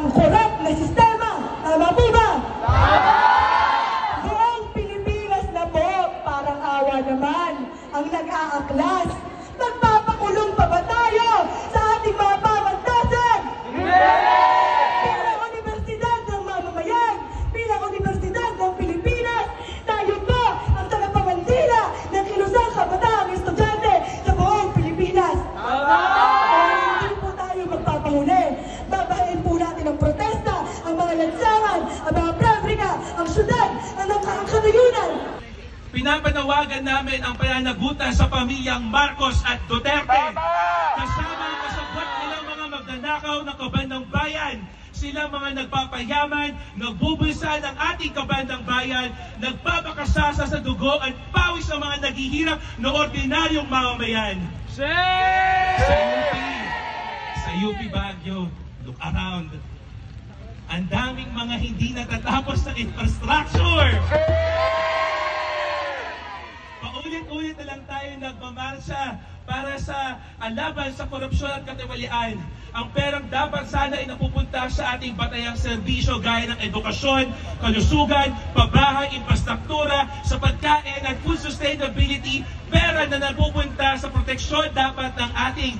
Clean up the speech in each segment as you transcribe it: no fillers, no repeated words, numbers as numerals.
ang korap na sistema. Tama po ba? Tama! Buong Pilipinas na po, parang awa naman ang nag-aaklas. Magpapakulong pa ba tayo sa ating mga pamantasan? Hindi! Bilang Universidad ng Mamamayan, bilang Universidad ng Pilipinas, tayo po ang tagapangandila ng kilusang kabataang estudyante sa buong Pilipinas. Tama! Hindi po tayo magpapahuli. Babahin po natin ang protesta, ang mga lansangan, ang mga pabrika, ang syudad, ang katayunan. Pinapanawagan namin ang pananagutan sa pamilyang Marcos at Duterte. Kasama ang kasabwat nilang mga magnanakaw ng kabandang bayan. Sila mga nagpapayaman, nagbubulsa ng ating kabandang bayan, nagpapakasasa sa dugo at pawis ng mga naghihirap na ordinaryong mamamayan. Sa UP Baguio, look around. Ang daming mga hindi natatapos na infrastructure. Paulit-ulit na lang tayo nagmamarsya para sa laban sa korupsyon at katiwalian. Ang perang dapat sana ay napupunta sa ating batayang serbisyo gaya ng edukasyon, kalusugan, pabahay, infrastruktura, sa pagkain at food sustainability. Pera na napupunta sa proteksyon dapat ng ating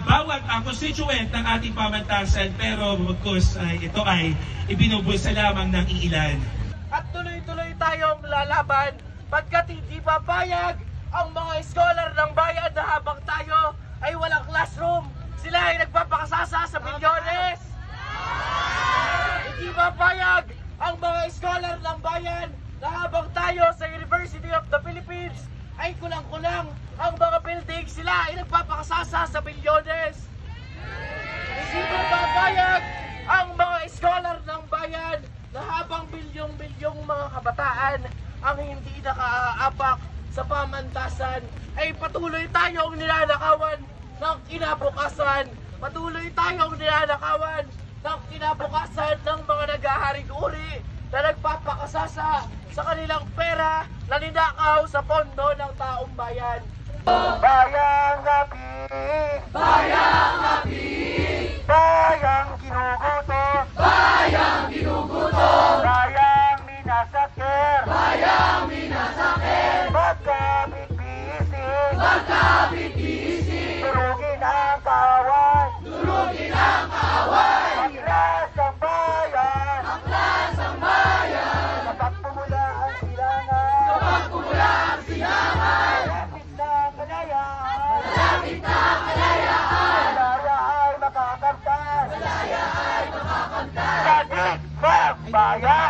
bawat constituent ng ating pamantasan. Pero of course, ito ay ibinubulsa lamang ng iilan. At tuloy-tuloy tayong lalaban pagkat hindi papayag ang mga scholar ng bayan na habang tayo ay walang classroom, sila ay nagpapakasasa sa milyones. Hindi papayag ang mga scholar ng bayan na habang tayo sa University of the Philippines ay kulang-kulang ang mga building, sila ay nagpapakasasa sa milyones. Hindi papayag ang mga scholar ng bayan na habang bilyong-bilyong mga kabataan ang hindi nakaapak sa pamantasan ay patuloy tayong nilalakawan ng kinabukasan. Patuloy tayong nilalakawan ng kinabukasan ng mga nag-aharing uri na nagpapakasasa sa kanilang pera na ninakaw sa pondo ng taong bayan. Bayang gabi! Bayang gabi! Bayang ginuguto! Bayang ginuguto! Bayang minasakir! Bayang minasakir! Magkabit-bisig! Magkabit-bisig! Durugin ang kaaway! Durugin ang kaaway! Maglas ang bayan! Maglas ang bayan! Kapag pumula ang silangan! Kapag pumula ang silangan! Malapit na kalayaan! Malapit na kalayaan! Malaya ay makakamtan! Malaya ay makakamtan! Sadik magbayan!